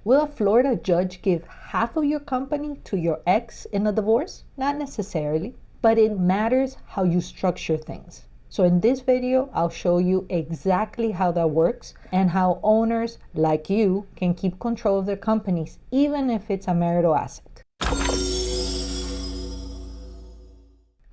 Will a Florida judge give half of your company to your ex in a divorce? Not necessarily, but it matters how you structure things. So in this video, I'll show you exactly how that works and how owners like you can keep control of their companies, even if it's a marital asset.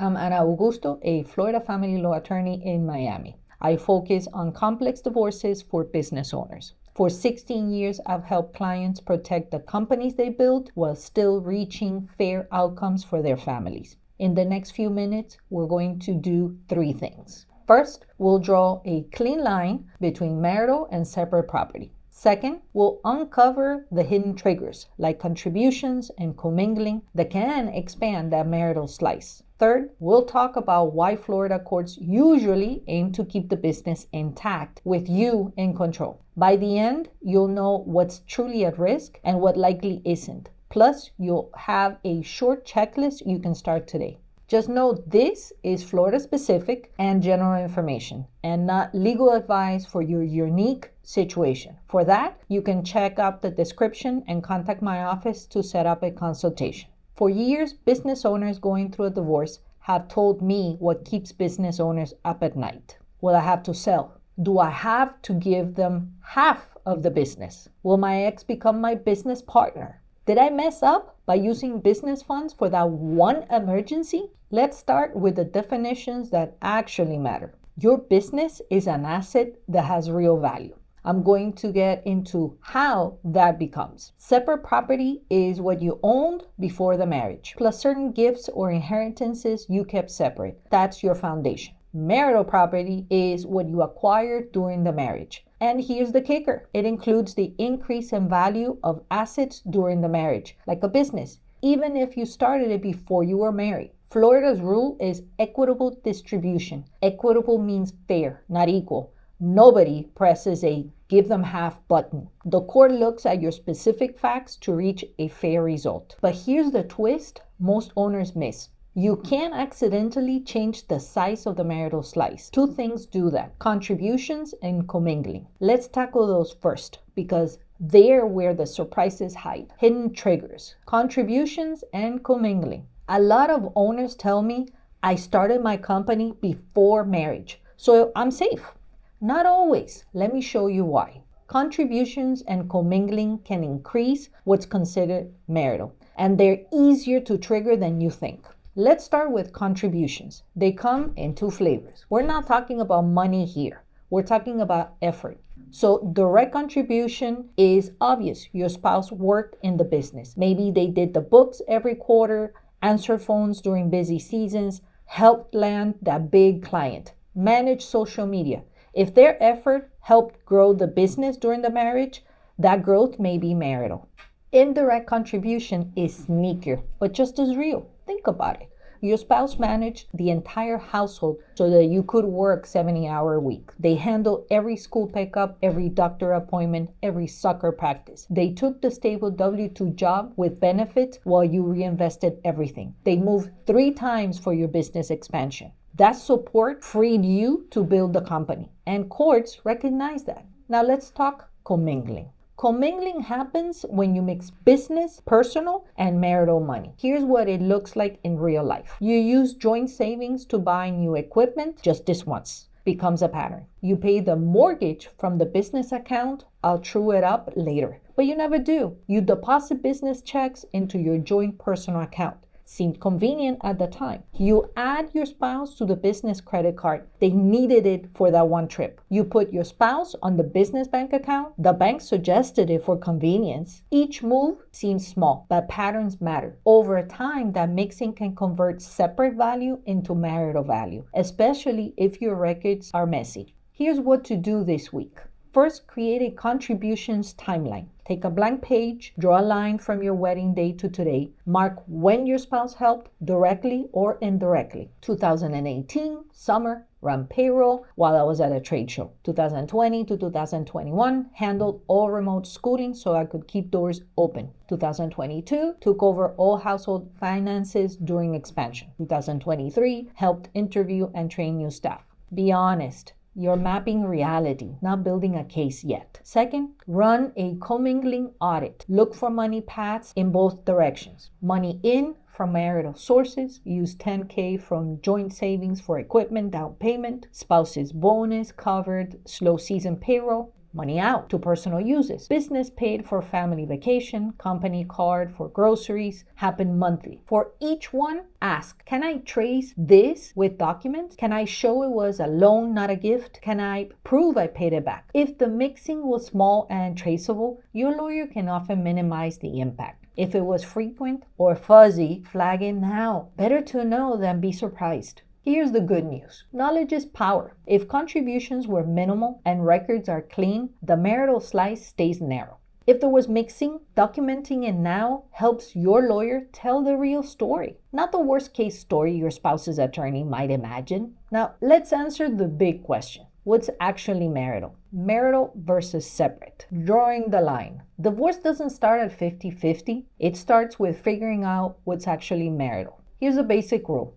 I'm Ana Augusto, a Florida family law attorney in Miami. I focus on complex divorces for business owners. For 16 years, I've helped clients protect the companies they built while still reaching fair outcomes for their families. In the next few minutes, we're going to do 3 things. First, we'll draw a clean line between marital and separate property. Second, we'll uncover the hidden triggers like contributions and commingling that can expand that marital slice. Third, we'll talk about why Florida courts usually aim to keep the business intact with you in control. By the end, you'll know what's truly at risk and what likely isn't. Plus, you'll have a short checklist you can start today. Just know this is Florida specific and general information and not legal advice for your unique situation. For that, you can check out the description and contact my office to set up a consultation. For years, business owners going through a divorce have told me what keeps business owners up at night. Will I have to sell? Do I have to give them half of the business? Will my ex become my business partner? Did I mess up by using business funds for that one emergency? Let's start with the definitions that actually matter. Your business is an asset that has real value. I'm going to get into how that becomes. Separate property is what you owned before the marriage, plus certain gifts or inheritances you kept separate. That's your foundation. Marital property is what you acquired during the marriage. And here's the kicker. It includes the increase in value of assets during the marriage, like a business, even if you started it before you were married. Florida's rule is equitable distribution. Equitable means fair, not equal. Nobody presses a give them half button. The court looks at your specific facts to reach a fair result. But here's the twist most owners miss. You can't accidentally change the size of the marital slice. 2 things do that: contributions and commingling. Let's tackle those first because they're where the surprises hide. Hidden triggers, contributions, and commingling. A lot of owners tell me, I started my company before marriage, so I'm safe. Not always. Let me show you why. Contributions and commingling can increase what's considered marital, and they're easier to trigger than you think. Let's start with contributions. They come in 2 flavors. We're not talking about money here. We're talking about effort. So direct contribution is obvious. Your spouse worked in the business. Maybe they did the books every quarter, answered phones during busy seasons, helped land that big client, managed social media. If their effort helped grow the business during the marriage, that growth may be marital. Indirect contribution is sneakier, but just as real. Think about it. Your spouse managed the entire household so that you could work 70-hour a week. They handled every school pickup, every doctor appointment, every soccer practice. They took the stable W-2 job with benefits while you reinvested everything. They moved 3 times for your business expansion. That support freed you to build the company, and courts recognize that. Now let's talk commingling. Commingling happens when you mix business, personal, and marital money. Here's what it looks like in real life. You use joint savings to buy new equipment, just this once. Becomes a pattern. You pay the mortgage from the business account. I'll true it up later. But you never do. You deposit business checks into your joint personal account. Seemed convenient at the time. You add your spouse to the business credit card. They needed it for that one trip. You put your spouse on the business bank account. The bank suggested it for convenience. Each move seems small, but patterns matter. Over time, that mixing can convert separate value into marital value, especially if your records are messy. Here's what to do this week. First, create a contributions timeline. Take a blank page, draw a line from your wedding day to today. Mark when your spouse helped, directly or indirectly. 2018, summer, run payroll while I was at a trade show. 2020 to 2021, handled all remote schooling so I could keep doors open. 2022, took over all household finances during expansion. 2023, helped interview and train new staff. Be honest. You're mapping reality, not building a case yet. Second, run a commingling audit. Look for money paths in both directions. Money in from marital sources, use $10K from joint savings for equipment down payment, spouse's bonus covered slow season payroll. Money out to personal uses. Business paid for family vacation, company card for groceries, happen monthly. For each one, ask, can I trace this with documents? Can I show it was a loan, not a gift? Can I prove I paid it back? If the mixing was small and traceable, your lawyer can often minimize the impact. If it was frequent or fuzzy, flag it now. Better to know than be surprised. Here's the good news. Knowledge is power. If contributions were minimal and records are clean, the marital slice stays narrow. If there was mixing, documenting it now helps your lawyer tell the real story, not the worst case story your spouse's attorney might imagine. Now, let's answer the big question. What's actually marital? Marital versus separate. Drawing the line. Divorce doesn't start at 50-50. It starts with figuring out what's actually marital. Here's a basic rule.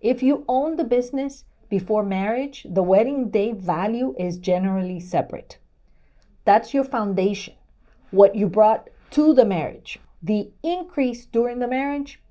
If you own the business before marriage, the wedding day value is generally separate. That's your foundation, what you brought to the marriage. The increase during the marriage,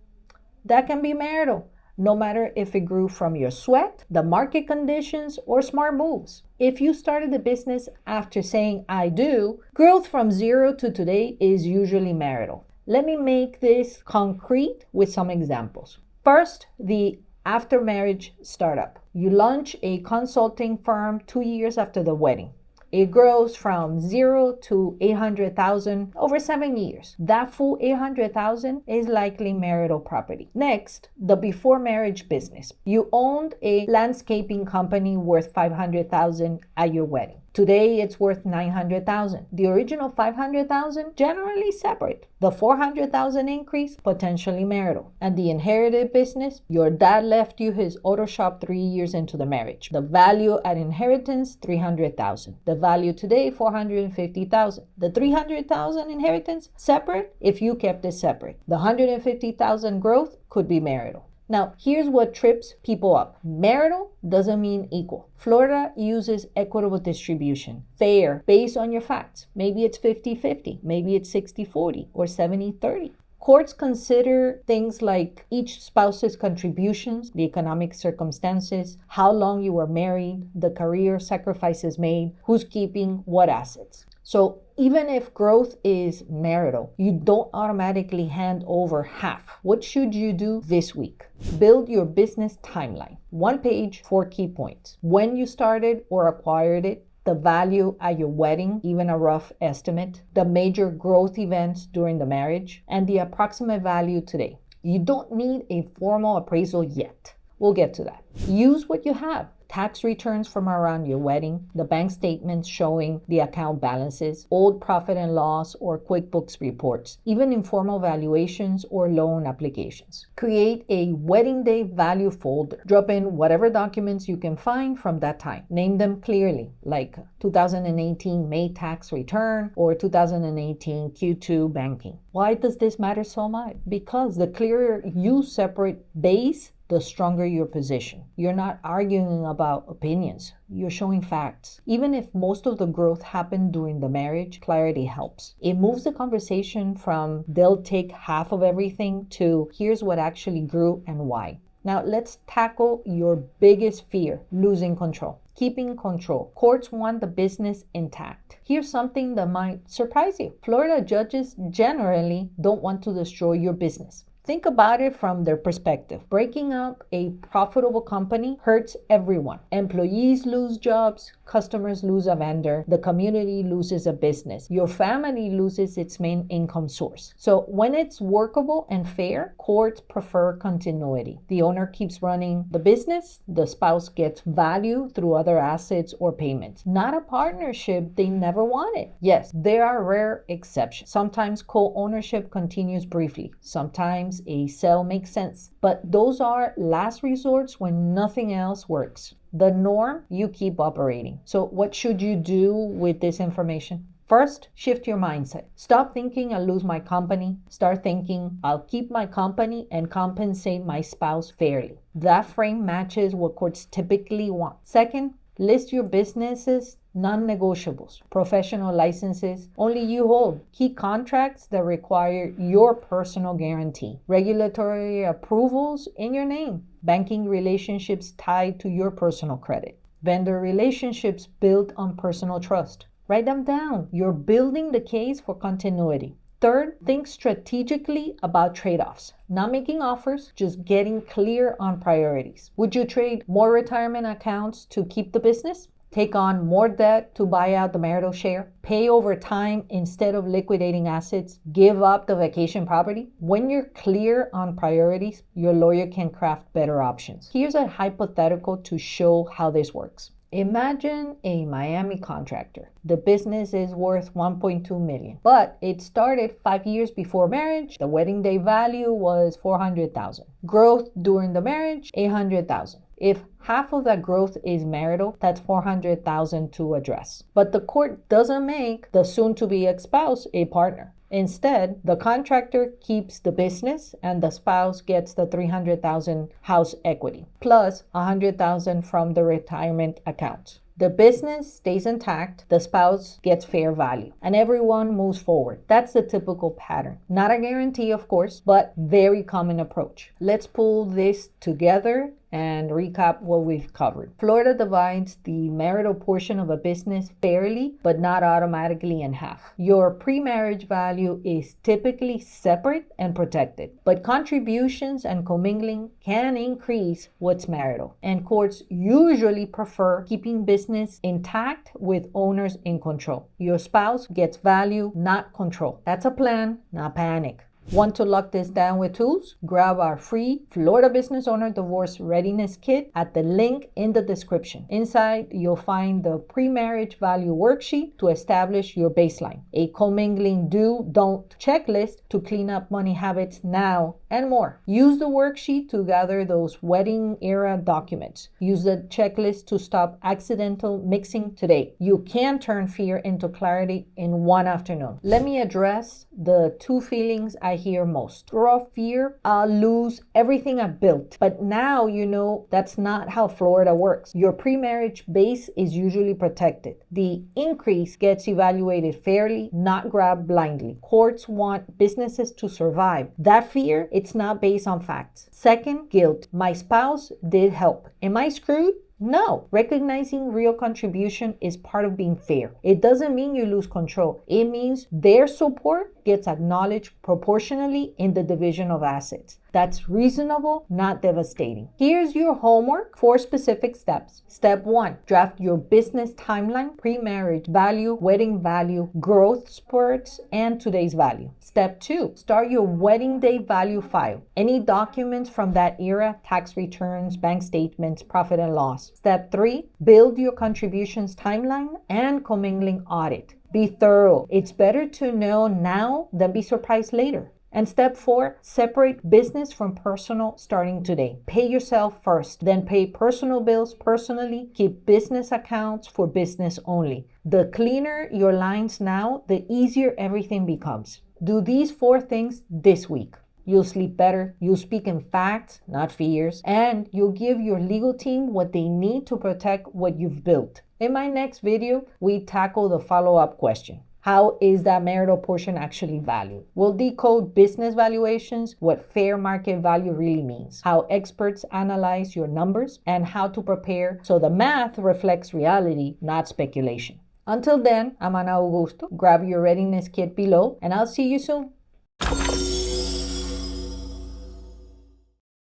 that can be marital, no matter if it grew from your sweat, the market conditions, or smart moves. If you started the business after saying I do, growth from 0 to today is usually marital. Let me make this concrete with some examples. First, the after marriage startup. You launch a consulting firm 2 years after the wedding. It grows from 0 to 800,000 over 7 years. That full 800,000 is likely marital property. Next, the before marriage business. You owned a landscaping company worth 500,000 at your wedding. Today, it's worth 900,000. The original 500,000, generally separate. The 400,000 increase, potentially marital. And the inherited business, your dad left you his auto shop 3 years into the marriage. The value at inheritance, 300,000. The value today, 450,000. The 300,000 inheritance, separate if you kept it separate. The 150,000 growth could be marital. Now, here's what trips people up. Marital doesn't mean equal. Florida uses equitable distribution, fair, based on your facts. Maybe it's 50-50, maybe it's 60-40 or 70-30. Courts consider things like each spouse's contributions, the economic circumstances, how long you were married, the career sacrifices made, who's keeping what assets. So even if growth is marital, you don't automatically hand over half. What should you do this week? Build your business timeline. 1 page, 4 key points. When you started or acquired it, the value at your wedding, even a rough estimate, the major growth events during the marriage, and the approximate value today. You don't need a formal appraisal yet. We'll get to that. Use what you have. Tax returns from around your wedding, the bank statements showing the account balances, old profit and loss or QuickBooks reports, even informal valuations or loan applications. Create a wedding day value folder. Drop in whatever documents you can find from that time. Name them clearly, like 2018 May tax return or 2018 Q2 banking. Why does this matter so much? Because the clearer you separate base, the stronger your position. You're not arguing about opinions. You're showing facts. Even if most of the growth happened during the marriage, clarity helps. It moves the conversation from they'll take half of everything to here's what actually grew and why. Now let's tackle your biggest fear, losing control. Keeping control. Courts want the business intact. Here's something that might surprise you. Florida judges generally don't want to destroy your business. Think about it from their perspective. Breaking up a profitable company hurts everyone. Employees lose jobs, customers lose a vendor, the community loses a business, your family loses its main income source. So when it's workable and fair, courts prefer continuity. The owner keeps running the business, the spouse gets value through other assets or payments. Not a partnership they never wanted. Yes, there are rare exceptions. Sometimes co-ownership continues briefly. Sometimes a sale makes sense, but those are last resorts when nothing else works. The norm, you keep operating. So what should you do with this information? First, shift your mindset. Stop thinking I'll lose my company. Start thinking I'll keep my company and compensate my spouse fairly. That frame matches what courts typically want. Second, List your business's non-negotiables, professional licenses only you hold, key contracts that require your personal guarantee, regulatory approvals in your name, banking relationships tied to your personal credit, vendor relationships built on personal trust. Write them down. You're building the case for continuity. Third, think strategically about trade-offs. Not making offers, just getting clear on priorities. Would you trade more retirement accounts to keep the business? Take on more debt to buy out the marital share? Pay over time instead of liquidating assets? Give up the vacation property? When you're clear on priorities, your lawyer can craft better options. Here's a hypothetical to show how this works. Imagine a Miami contractor. The business is worth $1.2 million, but it started 5 years before marriage. The wedding day value was $400,000. Growth during the marriage, $800,000. If half of that growth is marital, that's $400,000 to address. But the court doesn't make the soon-to-be ex-spouse a partner. Instead, the contractor keeps the business and the spouse gets the $300,000 house equity, plus $100,000 from the retirement account. The business stays intact, the spouse gets fair value, and everyone moves forward. That's the typical pattern. Not a guarantee, of course, but very common approach. Let's pull this together and recap what we've covered. Florida divides the marital portion of a business fairly, but not automatically in half. Your pre-marriage value is typically separate and protected, but contributions and commingling can increase what's marital, and courts usually prefer keeping business intact with owners in control. Your spouse gets value, not control. That's a plan, not panic. Want to lock this down with tools? Grab our free Florida Business Owner Divorce Readiness Kit at the link in the description. Inside, you'll find the pre-marriage value worksheet to establish your baseline, a commingling do-don't checklist to clean up money habits now, and more. Use the worksheet to gather those wedding-era documents. Use the checklist to stop accidental mixing today. You can turn fear into clarity in one afternoon. Let me address the two feelings I hear most. Raw fear, I'll lose everything I've built. But now you know that's not how Florida works. Your pre-marriage base is usually protected. The increase gets evaluated fairly, not grabbed blindly. Courts want businesses to survive. That fear, it's not based on facts. Second, guilt. My spouse did help. Am I screwed? No. Recognizing real contribution is part of being fair. It doesn't mean you lose control. It means their support gets acknowledged proportionally in the division of assets. That's reasonable, not devastating. Here's your homework, 4 specific steps. Step 1, draft your business timeline, pre-marriage value, wedding value, growth spurts, and today's value. Step 2, start your wedding day value file. Any documents from that era, tax returns, bank statements, profit and loss. Step 3, build your contributions timeline and commingling audit. Be thorough. It's better to know now than be surprised later. And step 4, separate business from personal starting today. Pay yourself first, then pay personal bills personally. Keep business accounts for business only. The cleaner your lines now, the easier everything becomes. Do these 4 things this week. You'll sleep better, you'll speak in facts, not fears, and you'll give your legal team what they need to protect what you've built. In my next video, we tackle the follow-up question. How is that marital portion actually valued? We'll decode business valuations, what fair market value really means, how experts analyze your numbers, and how to prepare so the math reflects reality, not speculation. Until then, I'm Augusto. Grab your readiness kit below, and I'll see you soon.